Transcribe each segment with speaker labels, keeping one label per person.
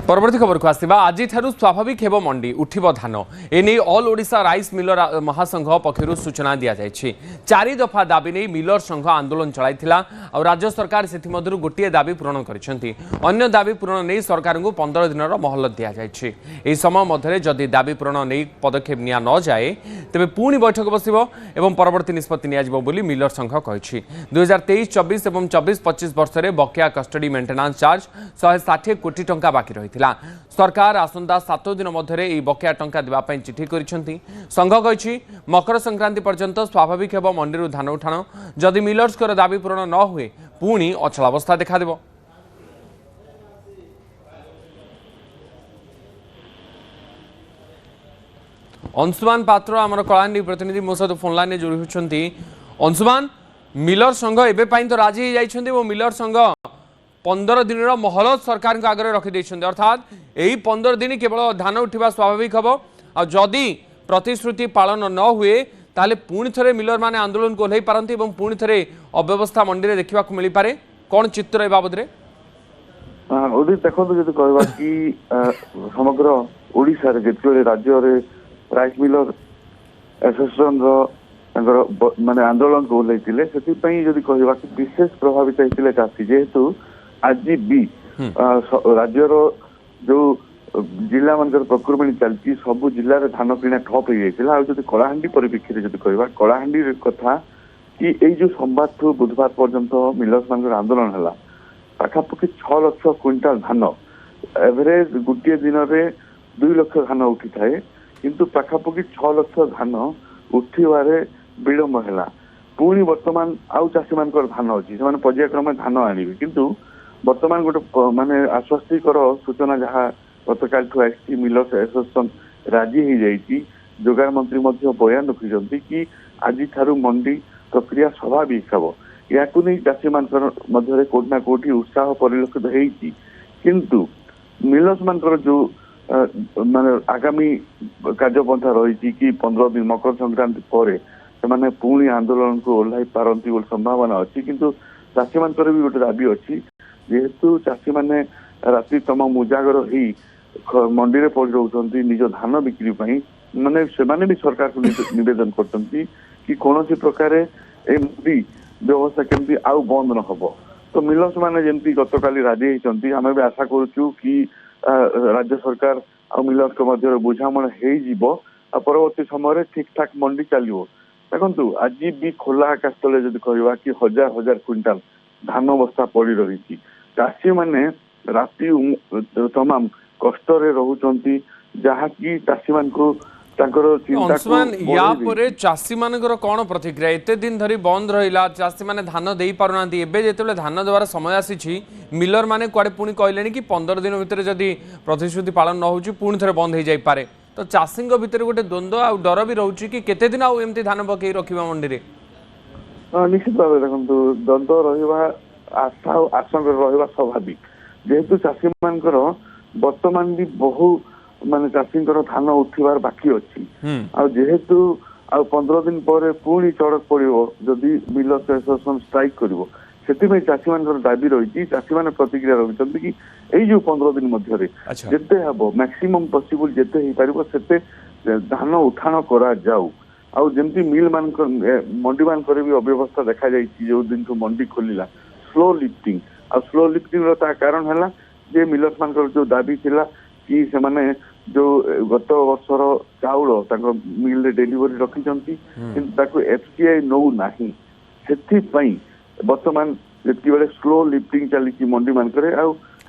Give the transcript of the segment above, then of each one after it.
Speaker 1: परवर्ती खबर को आसवा आज स्वाभाविक हेब मंडी उठिब धान एने ऑल ओडिशा राइस मिलर महासंघ पक्षर सूचना दि जाएगी। 4 दफा दाबी नहीं मिलर संघ आंदोलन चलाइथिला और राज्य सरकार से गोटे दाबी पूरण करछंती। अन्य दाबी पूरण नहीं सरकार को 15 दिन महलत दि जाएगी। एही समय मध्य जदि दाबी पूरण नहीं पदक्षेप निया न जाए तेबे पुणी बैठक बसिबो एवं परवर्ती निष्पत्ति नियाजिबो बोली मिलर संघ कहिछि। 2023-24 एवं 24-25 वर्ष में बकेया कस्टडी मेंटेनांस चार्ज 160 कोटी टंका बाकी रही। सरकार आसंता 7 दिन मध्य बकेया टंका देवाई चिठी करिसेंती। संघ कहिछि मकर संक्रांति पर्यंत स्वाभाविक हेब मंडी धान उठाण जदि मिलर्स दाबी पूरण न हुए पुणी अचलावस्था देखा देबो। अंशुमान पात्र आमर कलाहांडी प्रतिनिधि मो सहित फोन लाइन जोड़ी होती। अंशुमान मिलर संघ एवं तो राजी जाइछन्ती वो मिलर संघ 15 दिन महलत सरकार के आगे रखी अर्थात यही 15 दिन केवल धान उठा स्वाभाविक हम आ जदि प्रतिश्रुति पालन न हुए ताले पुणी थे मिलर माने आंदोलन को ओह्लई पारती पुणी थे अव्यवस्था मंडी में देखा मिल पारे कौन चित्र ए बाबद
Speaker 2: देखो जो कहवा कि समग्र ओडिशा रे जिते राज्य राइस मिलर एसोसिएशन माने आंदोलन को ओह्लई से कहवा कि विशेष प्रभावित होते चाषी जेहेतु आज भी राज्यर जो जिला मान प्रक्रिया चलती सबू जिले में धान किणा ठप हो जाता है। कलाहांडी परिप्रेक्षी में कहवा कलाहांडी कथा कि यही जो सोमवार ठू बुधवार पर्यंत मिलर्स मान आंदोलन है पाखापाखि 6 लाख क्विंटाल धान एवरेज गोटे दिन में 2 लाख धान उठी थाए किंतु पाखापाखि 6 लाख धान उठे विलंब है। पुणी बर्तमान आउ चाषी मान धान अच्छी से पर्यायक्रम धान आने किंतु बर्तमान गोटे माने आश्वस्तिकर सूचना जहाँ गतकाल आई मिलर्स एसोसिएशन राजी हो जाती। जोगाड़ मंत्री बयान रखिंट कि आज ठारू मंडी प्रक्रिया स्वाभाविक हम या चाषी मान कोटना कोटी उत्साह परिलक्षित होती किंतु मिलर्स मान जो माने आगामी कार्यपंथा रही कि 15 दिन मकर संक्रांति पर से पुणी आंदोलन को ओह्लई पारती संभावना अच्छी किंतु चाषी मान भी गोटे दाबी अच्छी जेहेतु चाषी मैंने राति तमाम उजागर हो मंडी में पड़ रही निज धान बिक्री माने से भी सरकार को निवेदन करते कि कौन प्रकार मंडी व्यवस्था केमती आउ बंद न हो। तो मिलर्स मैंने जमी गतकाली राजी होती आम भी आशा करूँ कि राज्य सरकार आ मिलर्स मध्य बुझामण हो परवर्ती समय ठीक ठाक मंडी चलो। देखु आज भी खोला आकाश तले जब कहवा कि हजार हजार क्विंटाल धान बस्ता पड़ रही चाषी मैंने राति तमाम कष्ट रोचंती जहाँकि चाषी मान को
Speaker 1: चाषी मान कौन प्रतिक्रिया एत दिन धरी बंद रहा चाषी मैंने धान दे पारना जो धान देवार समय आसी मिलर मैंने कुआडे पुणी कहले कि 15 दिन भितर जदि प्रतिश्रुति पालन न हो पुणी थे बंद हो जाए तो चाषी भितर गोटे द्वंद्व आ डर भी रोचे कि केते दिन आउ एमती धान पकई रखा मंडी में
Speaker 2: निश्चित भाव देखो द्वंद्व रहा आशा और आशंका रहा स्वाभाविक जेहेतु चाषी मान बर्तमान भी बहु माने चाषी धान उठार बाकी अच्छी जेहेतु आ 15 दिन पर पुणी चढ़क पड़ो जदि मिलर्स एसोसिएशन स्ट्राइक करिवो से चाषी मान दाबी रही चाषी मान प्रतिक्रिया रखिंट कि यही जो 15 दिन मध्य जिते हम मैक्सिमम पॉसिबल जिते हो पार से धान उठाण करा जाऊ आउ जमती मिल मान मंडी मान भी अव्यवस्था देखा जाइए जो दिन मंडी खोलिला स्लो लिफ्टिंग आ स्लो लिफ्टिंग कारण है जे मिलर्स मान जो दाबी थिला कि से माने जो गत वर्षर चाउल मिल डेलीवरी रखिंट कि एफसीआई नौ ना से बर्तमान जिते स्लो लिफ्टिंग चली मंडी मान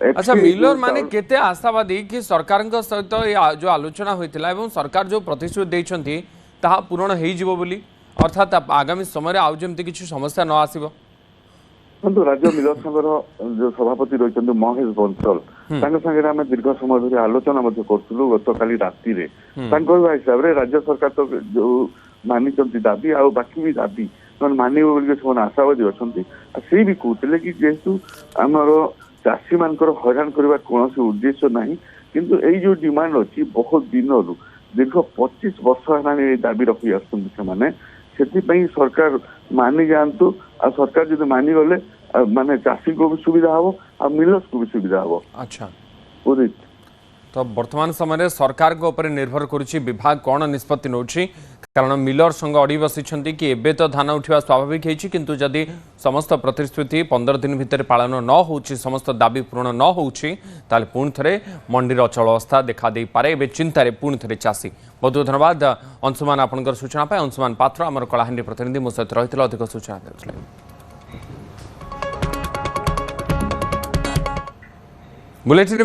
Speaker 1: अच्छा मिलर माने केते आशावादी कि सरकार सहित जो आलोचना होता है सरकार जो प्रतिश्रुति देइछंती ताहा पूरण हो जिवो बोली अर्थात आगामी समय आउ जमती किसी समस्या न आसीबो।
Speaker 2: राज्य मिलर संघर जो सभापति रही महेश बंसल सागे आम दीर्घ समय धरी आलोचना करूँ गतकाली राति हिसाब से राज्य सरकार तो जो मानी दाबी आ बाकी भी दाबी मानव से आशावादी अच्छा से भी कहते कि जेहेतु आमर चाषी मान हैरान करने कौन उद्देश्य ना किंतु यही जो डिमांड अच्छी बहुत दिन दीर्घ 25 वर्ष है दाबी रखी आसने सरकार मानि जातु आ सरकार जो मानिगले माने चाषी को भी सुविधा हम और मिलर्स को भी सुविधा हम।
Speaker 1: अच्छा तो वर्तमान समय सरकार को ऊपर निर्भर करुच्ची विभाग कौन निष्पत्ति नौछि कारण मिलर संघ अड़ी बसी कि एबे तो धान उठा स्वाभाविक है किंतु जदि समस्त प्रतिश्रुति 15 दिन भितर पालन न हो समस्त दाबी पूरण न हो पुणी थे मंडीर अचल अवस्था देखा दे पारे एबे चिंतार पुणी थे चाषी बहुत बहुत धन्यवाद अंशुमान आपंकर सूचना पाए अंशुमान पात्र आम कलाहांडी प्रतिनिधि मो सहित रही अधिक सूचना देते बुलेटिन